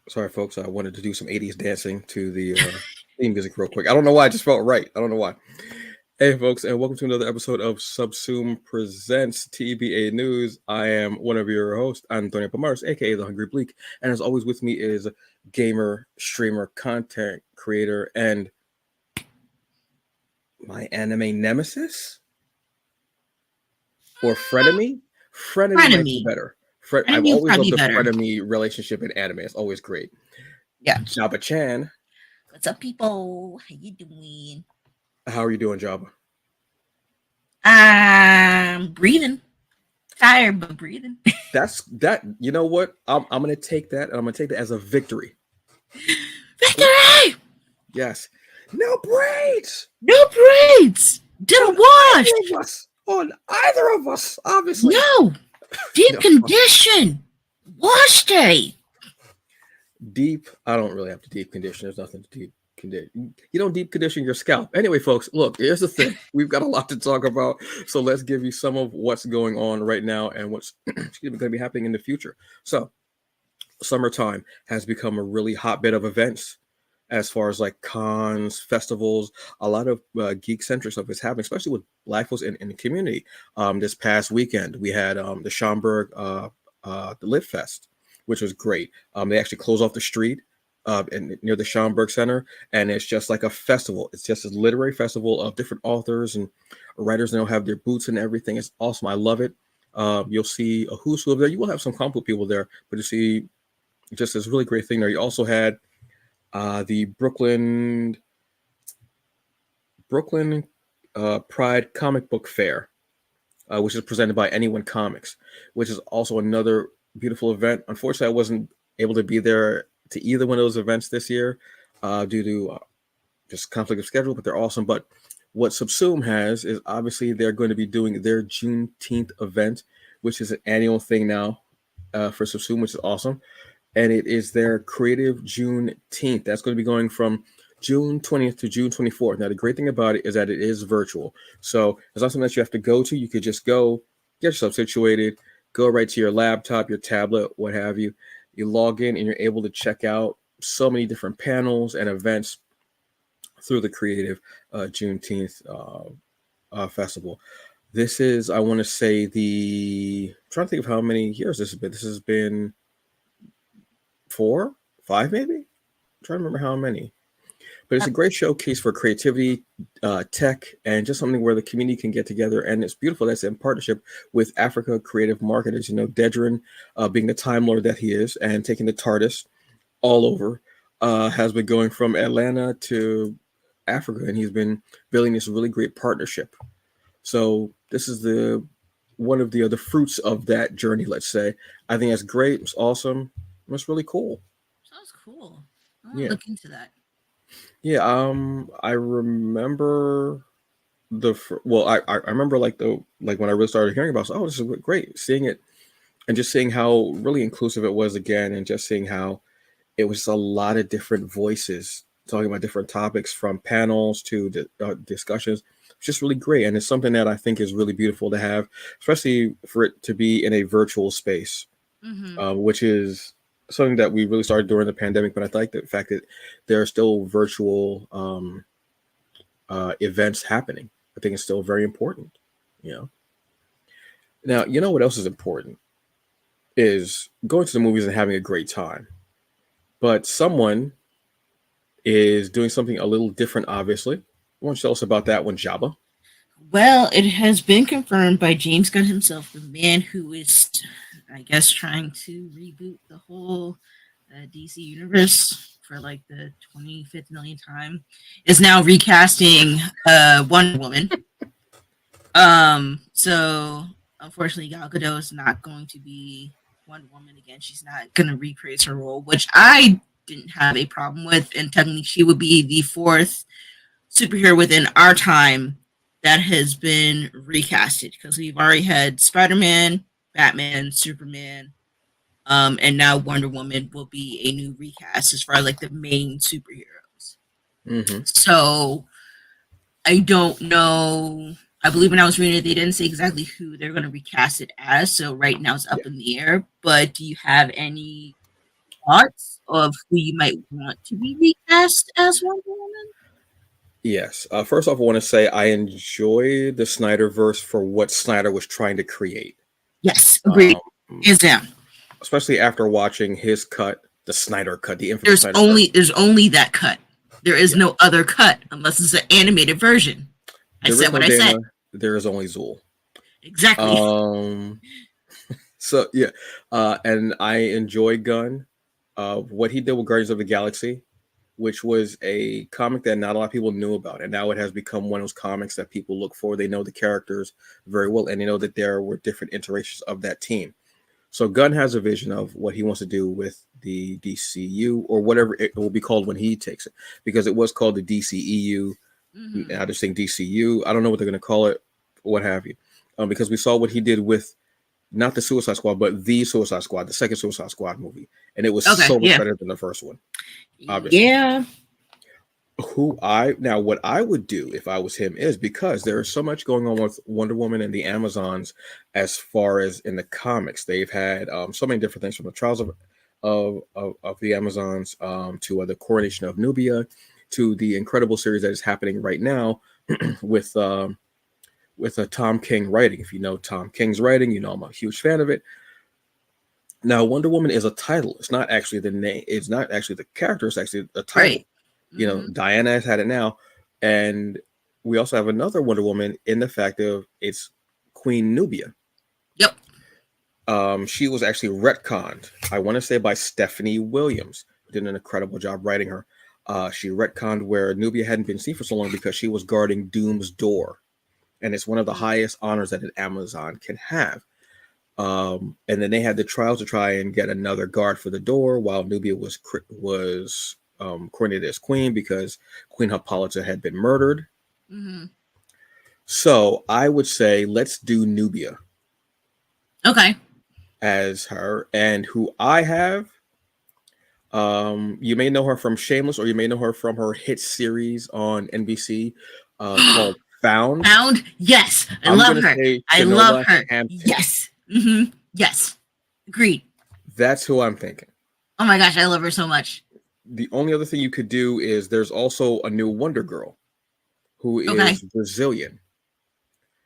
Sorry, folks. I wanted to do some 80s dancing to the theme music real quick. I don't know why. I just felt right. I don't know why. Hey, folks, and welcome to another episode of Subsume Presents TBA News. I am one of your hosts, Antonio Pamares, aka The Hungry Bleak. And as always, with me is gamer, streamer, content creator, and my anime nemesis? Or frenemy? Frenemy might be Frenemy. better. I've Frenemy would always probably loved be the better. frenemy relationship in anime. It's always great. Yeah. Jabba Chan, What's up, people? How you doing? how are you doing, Jabba? Breathing. Tired, but breathing. That's that. You know what? I'm gonna take that, and I'm gonna take that as a victory. Victory! Yes. No braids. No braids! Did a wash! Either of us. On either of us, obviously. No! Deep No. condition! Wash day! Deep. I don't really have to deep condition. There's nothing to deep condition. You don't deep condition your scalp. Anyway, folks, look, here's the thing. We've got a lot to talk about. So let's give you some of what's going on right now and what's going to be happening in the future. So summertime has become a really hotbed of events as far as like cons, festivals. A lot of geek-centric stuff is happening, especially with Black folks in the community. This past weekend, we had the Schaumburg the Lit Fest, which was great. They actually closed off the street near the Schaumburg Center, and it's just like a festival. It's just a literary festival of different authors and writers, and they'll have their booths and everything. It's awesome. I love it. You'll see a who's who of there. You will have some comic book people there, but you see just this really great thing there. You also had the Brooklyn Pride Comic Book Fair, which is presented by Anyone Comics, which is also another beautiful event. Unfortunately, I wasn't able to be there to either one of those events this year due to just conflict of schedule, but they're awesome. But what Subsume has is obviously they're going to be doing their Juneteenth event, which is an annual thing now for Subsume, which is awesome. And it is their Creative Juneteenth. That's going to be going from June 20th to June 24th. Now, the great thing about it is that it is virtual. So it's not something that you have to go to. You could just go, get yourself situated, go right to your laptop, your tablet, what have you. You log in and you're able to check out so many different panels and events through the Creative Juneteenth Festival. This is, I want to say, I'm trying to think of how many years this has been. This has been 4, 5 maybe? I'm trying to remember how many. But it's a great showcase for creativity, tech, and just something where the community can get together. And it's beautiful that's in partnership with Africa Creative Marketers. You know, Dedrin, being the Time Lord that he is and taking the TARDIS all over, has been going from Atlanta to Africa, and he's been building this really great partnership. So this is one of the other fruits of that journey, let's say. I think that's great. It's awesome. It's really cool. Sounds cool. I'll look into that. Yeah, I remember I remember like when I really started hearing about it, oh, this is great, seeing it and just seeing how really inclusive it was again, and just seeing how it was a lot of different voices talking about different topics from panels to discussions. It's just really great, and it's something that I think is really beautiful to have, especially for it to be in a virtual space, which is something that we really started during the pandemic. But I like the fact that there are still virtual events happening. I think it's still very important. Now, you know what else is important is going to the movies and having a great time. But someone is doing something a little different, obviously. Why don't you tell us about that one, Jabba? Well, it has been confirmed by James Gunn himself, the man who is, I guess, trying to reboot the whole DC universe for like the 25th millionth time, is now recasting Wonder Woman. So unfortunately, Gal Gadot is not going to be Wonder Woman again. She's not going to reprise her role, which I didn't have a problem with, and technically she would be the 4th superhero within our time that has been recasted, because we've already had Spider-Man, Batman, Superman, and now Wonder Woman will be a new recast as far as like the main superheroes. So I don't know. I believe when I was reading it, they didn't say exactly who they're going to recast it as. So right now it's up in the air. But do you have any thoughts of who you might want to be recast as Wonder Woman? Yes. First off, I want to say I enjoy the Snyderverse for what Snyder was trying to create. Yes, agreed. Um, Hands down. especially after watching his cut, the Snyder cut, the infamous There's Snyder cut. there's only that cut. There is Yeah. no other cut unless it's an animated version. I There said is no what I said. Dana. There is only Zool. Exactly. So yeah, and I enjoy Gunn. What he did with Guardians of the Galaxy, which was a comic that not a lot of people knew about, and now it has become one of those comics that people look for. They know the characters very well, and they know that there were different iterations of that team. So Gunn has a vision of what he wants to do with the DCU, or whatever it will be called when he takes it, because it was called the DCEU. I just think DCU. I don't know what they're going to call it, what have you, because we saw what he did with not the Suicide Squad, but the Suicide Squad, the second Suicide Squad movie, and it was so much better than the first one. Obviously. Yeah. What I would do if I was him is, because there is so much going on with Wonder Woman and the Amazons as far as in the comics. They've had so many different things, from the trials of the Amazons to the coronation of Nubia, to the incredible series that is happening right now with Tom King writing. If you know Tom King's writing, you know I'm a huge fan of it. Now, Wonder Woman is a title. It's not actually the name. It's not actually the character. It's actually a title. Right. You know, Diana has had it now. And we also have another Wonder Woman in the fact of it's Queen Nubia. Yep. She was actually retconned, I want to say, by Stephanie Williams, who did an incredible job writing her. She retconned where Nubia hadn't been seen for so long because she was guarding Doom's door. And it's one of the highest honors that an Amazon can have. And then they had the trials to try and get another guard for the door while Nubia was coronated as queen, because Queen Hippolyta had been murdered. So I would say let's do Nubia. Okay. As her, and who I have, you may know her from Shameless, or you may know her from her hit series on NBC called Found. Found, yes. I love her. I love her. Hampton. Yes. Yes. Agreed. That's who I'm thinking. Oh my gosh, I love her so much. The only other thing you could do is there's also a new Wonder Girl who is Brazilian.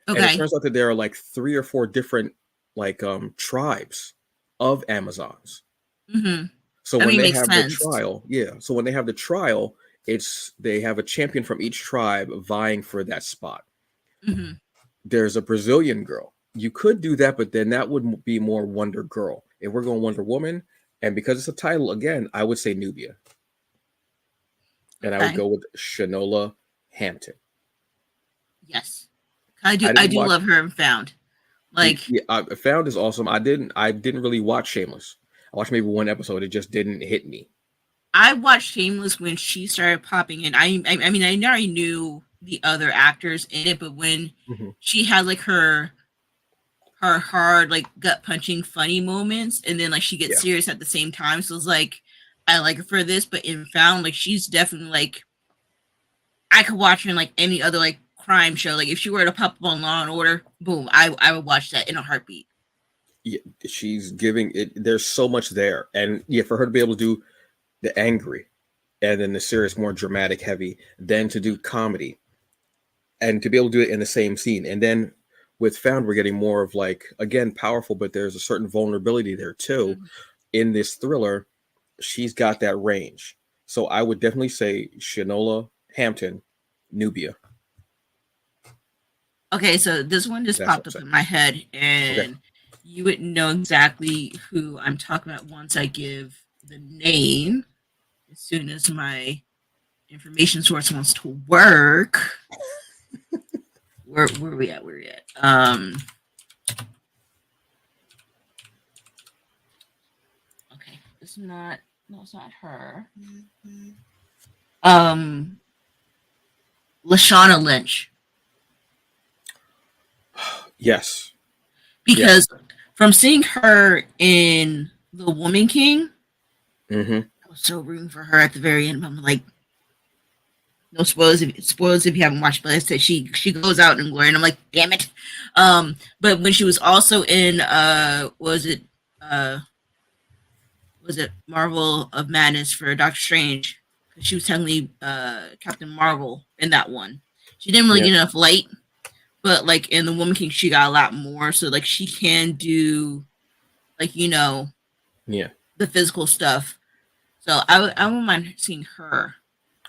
And it turns out that there are like 3 or 4 different tribes of Amazons. So when they have the trial, so when they have the trial, they have a champion from each tribe vying for that spot. There's a Brazilian girl. You could do that, but then that would be more Wonder Girl. If we're going Wonder Woman, and because it's a title, again, I would say Nubia. And I would go with Shanola Hampton. Yes. I do love her in Found. Found is awesome. I didn't really watch Shameless. I watched maybe one episode. It just didn't hit me. I watched Shameless when she started popping in. I mean, I already knew the other actors in it, but when she had like her hard, like gut punching funny moments, and then like she gets serious at the same time. So it's like, I like her for this, but in Found, like she's definitely like, I could watch her in like any other like crime show. Like if she were to pop up on Law and Order, boom, I would watch that in a heartbeat. Yeah, she's giving it. There's so much there, and for her to be able to do the angry, and then the serious, more dramatic, heavy, then to do comedy, and to be able to do it in the same scene, and then with Found, we're getting more of like, again, powerful, but there's a certain vulnerability there too. In this thriller, she's got that range. So I would definitely say Shanola Hampton, Nubia. Okay, so this one just popped up in my head, and you wouldn't know exactly who I'm talking about once I give the name. As soon as my information source wants to work. Where are we at? Okay, it's not her. Lashana Lynch. Yes. Because from seeing her in The Woman King, I was so rooting for her at the very end. I'm like, no spoilers if you haven't watched, but I said she goes out in glory, and I'm like, damn it. But when she was also in was it Marvel of Madness for Doctor Strange, because she was technically Captain Marvel in that one. She didn't really Yeah. get enough light, but like in the Woman King, she got a lot more. So like she can do like Yeah. the physical stuff. So I wouldn't mind seeing her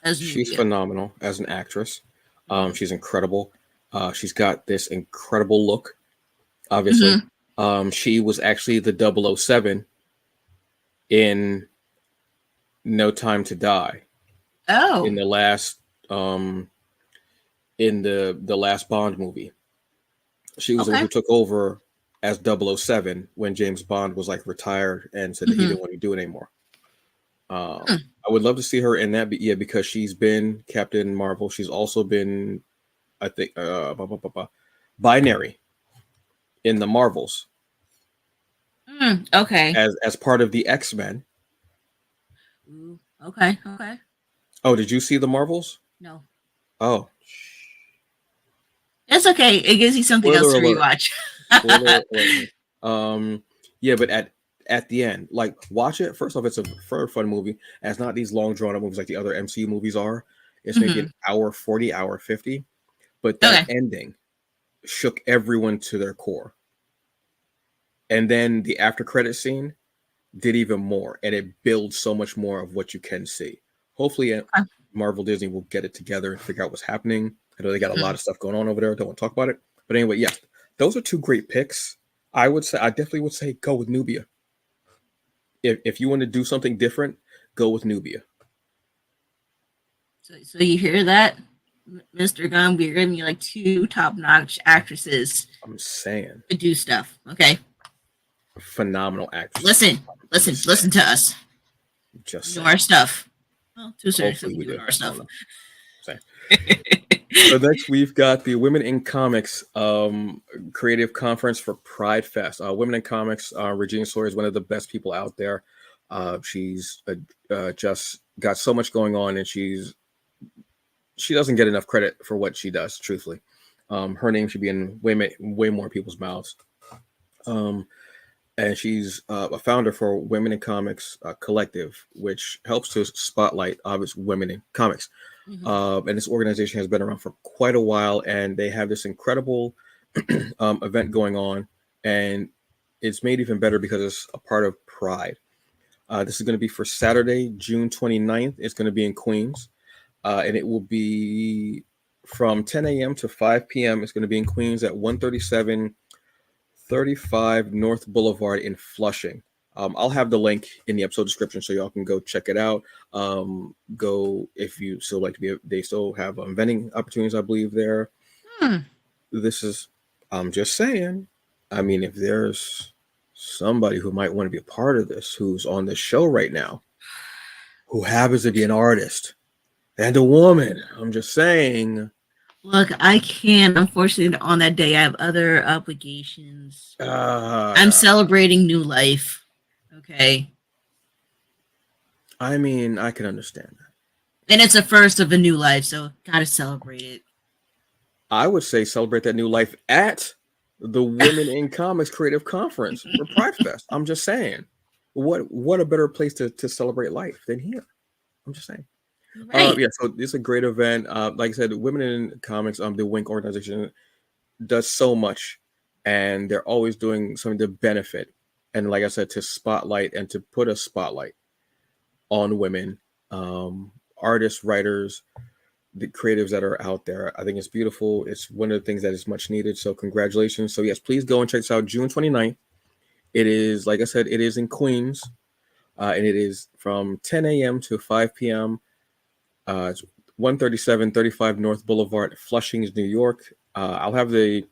as She's Nubia. phenomenal as an actress. She's incredible. She's got this incredible look, obviously. She was actually the 007 in No Time to Die Oh, in the last in the last Bond movie. She was the one okay. who took over as 007 when James Bond was like retired and said that he didn't want to do it anymore. I would love to see her in that, but yeah, because she's been Captain Marvel. She's also been, I think, Binary in the Marvels Okay. as part of the X-Men. Ooh, okay. Okay. Oh, did you see the Marvels? No, Oh, it's okay. It gives you something else spoiler to alert! rewatch. Spoiler alert! Yeah, but at the end, like, watch it. First off, it's a fun movie. And it's not these long drawn out movies like the other MCU movies are. It's maybe an hour 40, hour 50. But that Okay. ending shook everyone to their core. And then the after credit scene did even more, and it builds so much more of what you can see. Hopefully, Marvel Disney will get it together and figure out what's happening. I know they got a lot of stuff going on over there. I don't want to talk about it, but anyway, yeah, those are two great picks. I definitely would say go with Nubia. If you want to do something different, go with Nubia. So you hear that, Mr. Gunn? We're giving you like two top-notch actresses I'm saying, to do stuff. Okay, phenomenal actress. listen to us. Just Do saying. our stuff. Well, to a certain Hopefully extent, we doing do. our stuff. So next we've got the Women in Comics creative conference for Pride Fest. Women in Comics, Regina Sawyer is one of the best people out there. She's just got so much going on, and she doesn't get enough credit for what she does, truthfully. Her name should be in way more people's mouths. And she's a founder for Women in Comics Collective, which helps to spotlight obvious women in comics. And this organization has been around for quite a while, and they have this incredible event going on, and it's made even better because it's a part of Pride. This is going to be for Saturday, June 29th. It's going to be in Queens, and it will be from 10 a.m. to 5 p.m. It's going to be in Queens at 13735 North Boulevard in Flushing. I'll have the link in the episode description so y'all can go check it out. Go if you still like to be. They still have vending opportunities, I believe, there. This is. I'm just saying. I mean, if there's somebody who might want to be a part of this, who's on this show right now, who happens to be an artist and a woman, I'm just saying. Look, I can't. Unfortunately, on that day, I have other obligations. I'm celebrating new life. Okay. I mean, I can understand that. And it's the first of a new life, so gotta celebrate it. I would say celebrate that new life at the Women in Comics Creative Conference for Pride Fest. I'm just saying. What a better place to celebrate life than here? I'm just saying. Right. Yeah, so it's a great event. Like I said, Women in Comics, the WinC organization does so much, and they're always doing something to benefit. And like I said, to spotlight and to put a spotlight on women, artists, writers, the creatives that are out there. I think it's beautiful. It's one of the things that is much needed. So congratulations. So yes, please go and check this out. June 29th. It is, like I said, it is in Queens, and it is from 10 a.m. to 5 p.m. It's 13735 North Boulevard, Flushing, New York. I'll have the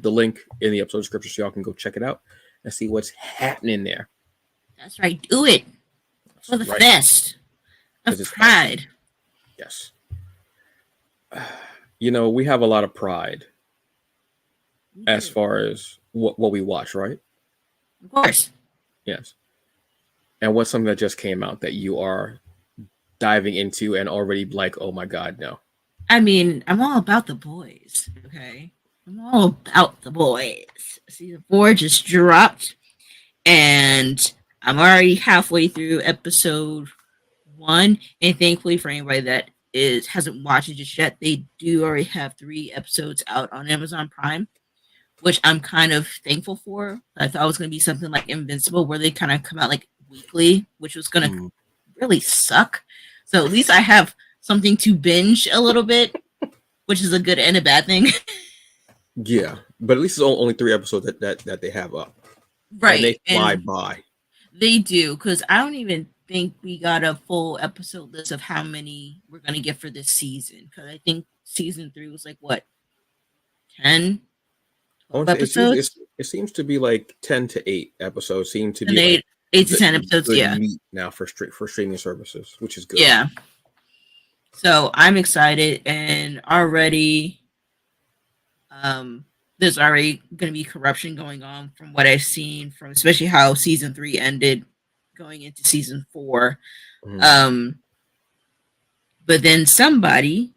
link in the episode description so y'all can go check it out and see what's happening there. That's right. Do it for the fest of Pride. Yes. We have a lot of pride as far as what we watch, right? Of course. Yes. And what's something that just came out that you are diving into and already like, oh my God, no? I mean, I'm all about the boys, okay? I'm all about the boys. Season 4 just dropped, and I'm already halfway through episode 1, and thankfully for anybody that hasn't watched it just yet, they do already have 3 episodes out on Amazon Prime, which I'm kind of thankful for. I thought it was going to be something like Invincible, where they kind of come out like weekly, which was going to really suck. So at least I have something to binge a little bit, which is a good and a bad thing. Yeah, but at least it's only 3 episodes that they have up. Right. And they fly by. They do, because I don't even think we got a full episode list of how many we're going to get for this season. Because I think season 3 was like, what, 10? 12 episodes? It seems to be like 10 to 8 episodes seem to be like 8 to 10 episodes, yeah. Meat now for streaming services, which is good. Yeah. So I'm excited, and already there's already going to be corruption going on from what I've seen, from especially how season 3 ended going into season 4. But then somebody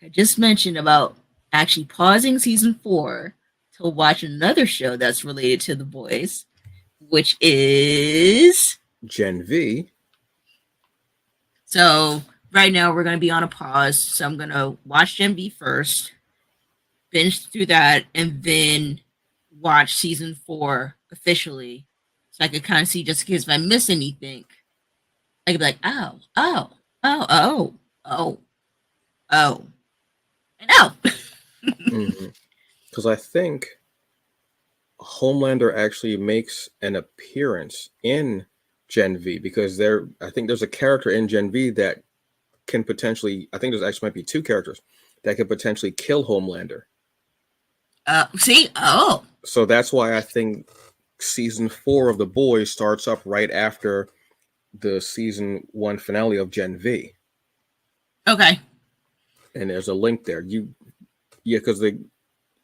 had just mentioned about actually pausing season 4 to watch another show that's related to the boys, which is Gen V. So right now we're going to be on a pause. So I'm going to watch Gen V first, binge through that, and then watch season 4 officially, so I could kind of see, just in case if I miss anything, I could be like, oh, and oh. Because I think Homelander actually makes an appearance in Gen V, because I think there's a character in Gen V that can potentially, I think there's actually might be 2 characters that could potentially kill Homelander. So that's why I think season 4 of The Boys starts up right after the season 1 finale of Gen V. Okay. And there's a link there. Because they,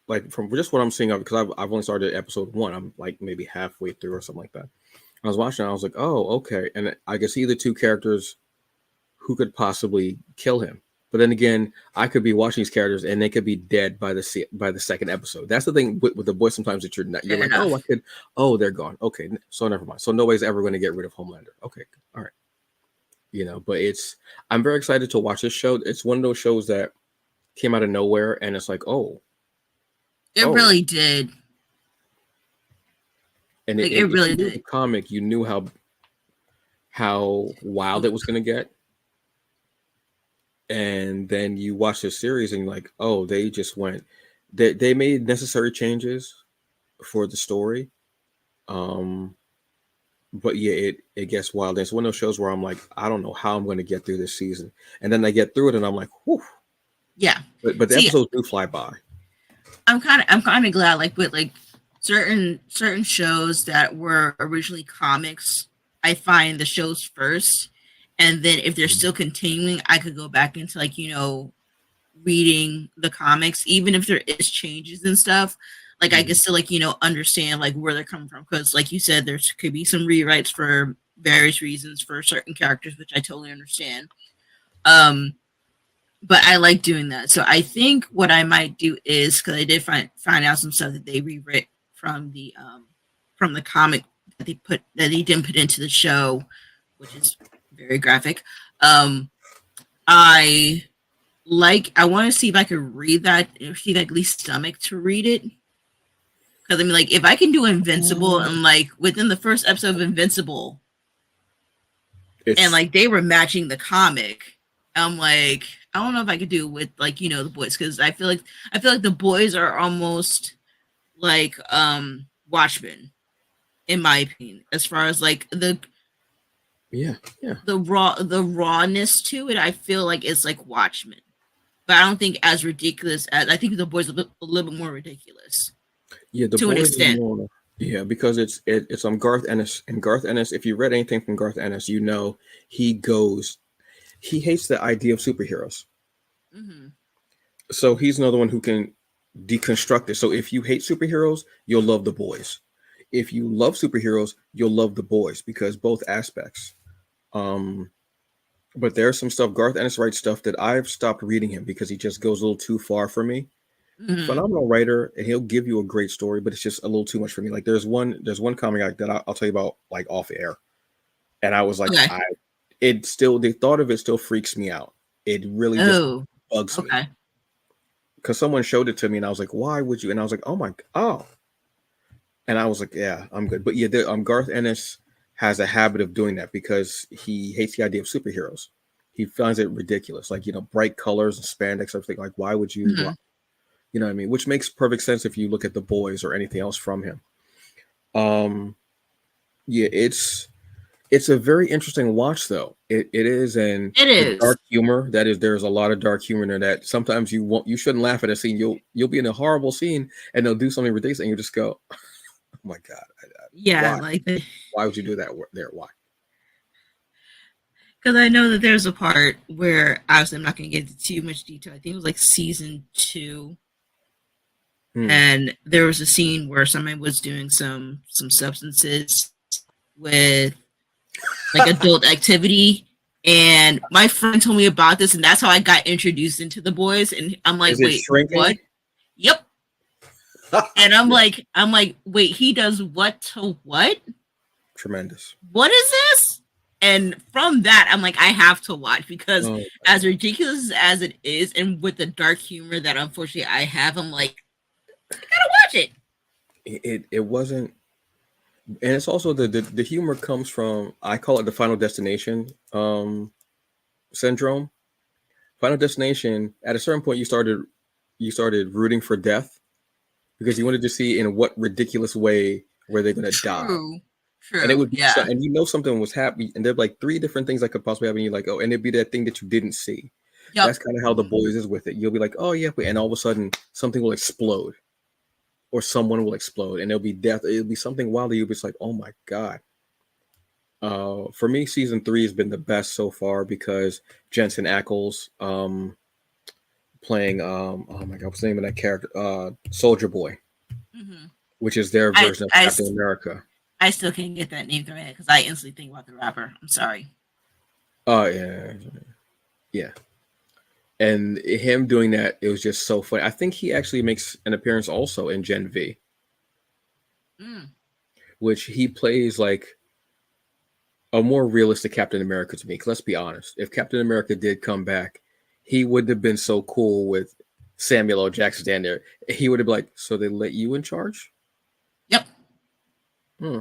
like, from just what I'm seeing of it, because I've only started episode 1. I'm like maybe halfway through or something like that. I was watching, I was like, oh, okay. And I could see the 2 characters who could possibly kill him. But then again, I could be watching these characters and they could be dead by the second episode. That's the thing with The Boys sometimes, that you're like, they're gone. Okay, so never mind. So nobody's ever going to get rid of Homelander. Okay, all right. But I'm very excited to watch this show. It's one of those shows that came out of nowhere, and it's like, it really did. And it really did. The comic, you knew how wild it was going to get. And then you watch the series and you're like, oh, they just they made necessary changes for the story. But yeah, it gets wild. It's one of those shows where I'm like, I don't know how I'm going to get through this season. And then I get through it and I'm like, whew. Yeah. But the episodes do fly by. I'm kind of glad, like, with like certain shows that were originally comics, I find the shows first. And then if they're still continuing, I could go back into, like, reading the comics, even if there is changes and stuff. Like, I can still, like, understand, like, where they're coming from. Because, like you said, there could be some rewrites for various reasons for certain characters, which I totally understand. But I like doing that. So I think what I might do is, because I did find out some stuff that they rewrote from the comic that they didn't put into the show, which is very graphic. I want to see if I could read that, if see at least stomach to read it. Because I mean, like, if I can do Invincible and like within the first episode of Invincible, and like they were matching the comic, I'm like, I don't know if I could do it with, like, the boys, because I feel like the boys are almost like Watchmen, in my opinion, as far as like the rawness to it. I feel like it's like Watchmen, but I don't think as ridiculous as, I think the boys are a little bit more ridiculous. Yeah, to an extent. Because it's Garth Ennis, and Garth Ennis, if you read anything from Garth Ennis, he hates the idea of superheroes. Mm-hmm. So he's another one who can deconstruct it. So if you hate superheroes, you'll love The Boys. If you love superheroes, you'll love The Boys, because both aspects. But there's some stuff, Garth Ennis writes stuff that I've stopped reading him because he just goes a little too far for me. Mm-hmm. Phenomenal writer, and he'll give you a great story, but it's just a little too much for me. Like there's one comic that I'll tell you about, like, off air. and I was like, Okay. the thought of it still freaks me out. It really just Oh, bugs me okay. because someone showed it to me, and I was like, why would you? And I was like, oh, and I was like, yeah, I'm good. But yeah, Garth Ennis has a habit of doing that because he hates the idea of superheroes. He finds it ridiculous, like bright colors and spandex, everything. Like, why would you? Mhm. You know what I mean? Which makes perfect sense if you look at The Boys or anything else from him. Um, yeah, it's a very interesting watch though. It is, and It the is. dark humor that is, there's a lot of dark humor in there that sometimes you shouldn't laugh at a scene. You'll be in a horrible scene and they'll do something ridiculous and you just go, oh my god, Yeah, why? like Why would you do that there? Why? because I know that there's a part where obviously I'm not going to get into too much detail. I think it was like season 2, Hmm. and there was a scene where somebody was doing some substances with like adult activity. And my friend told me about this, and that's how I got introduced into The Boys. And I'm like, Is it wait, what? shrinking? Yep. And I'm Yeah, like, wait, he does what to what? tremendous. What is this? And from that, I'm like, I have to watch because Oh, as ridiculous as it is, and with the dark humor that unfortunately I have, I'm like, I gotta watch it. it wasn't, and it's also the humor comes from, I call it the Final Destination syndrome. Final Destination. At a certain point, you started rooting for death because you wanted to see in what ridiculous way were they going to die, True. and it True. would be Yeah. and something was happening, and there'd like three different things that could possibly happen. You're like, oh, and it'd be that thing that you didn't see. Yep. That's kind of how The Boys is with it. You'll be like, oh yeah, and all of a sudden something will explode, or someone will explode, and there'll be death. It'll be something wild. You'll be just like, oh my god. For me, season 3 has been the best so far because Jensen Ackles, playing oh my god, what's the name of that character? Soldier Boy, Hmm. which is their I, version of I, Captain America. I still can't get that name through my head because I instantly think about the rapper. I'm sorry. Oh yeah, yeah. And him doing that, it was just so funny. I think he actually makes an appearance also in Gen V, Mm. which he plays like a more realistic Captain America to me. 'Cause let's be honest, if Captain America did come back, he would have been so cool with Samuel L. Jackson standing there. He would have been like, "So they let you in charge? Yep. Hmm.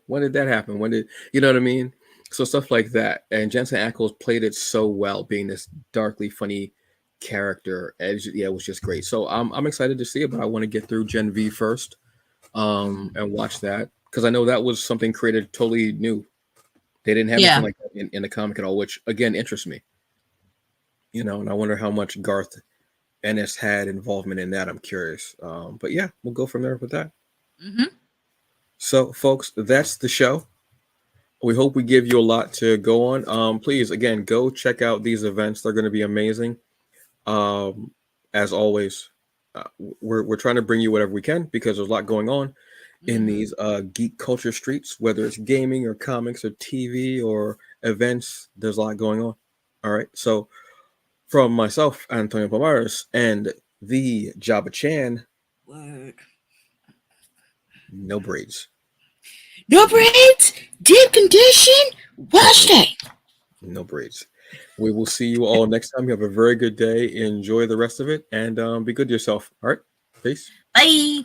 When did that happen? When did you know what I mean?" So stuff like that. And Jensen Ackles played it so well, being this darkly funny character. And yeah, it was just great. So I'm excited to see it, but I want to get through Gen V first, and watch that because I know that was something created totally new. They didn't have anything Yeah. like that in the comic at all, which again interests me. And I wonder how much Garth Ennis had involvement in that. I'm curious. But yeah, we'll go from there with that. Hmm. So, folks, that's the show. We hope we give you a lot to go on. Please, again, go check out these events. They're going to be amazing. Um, as always, we're trying to bring you whatever we can because there's a lot going on in Hmm. these geek culture streets, whether it's gaming or comics or TV or events. There's a lot going on. All right. So, from myself, Antonio Pomares, and the Jabba Chan, Word. no braids. No braids, deep condition, wash No, day. no braids. We will see you all next time. You have a very good day. Enjoy the rest of it and be good to yourself. All right. Peace. Bye.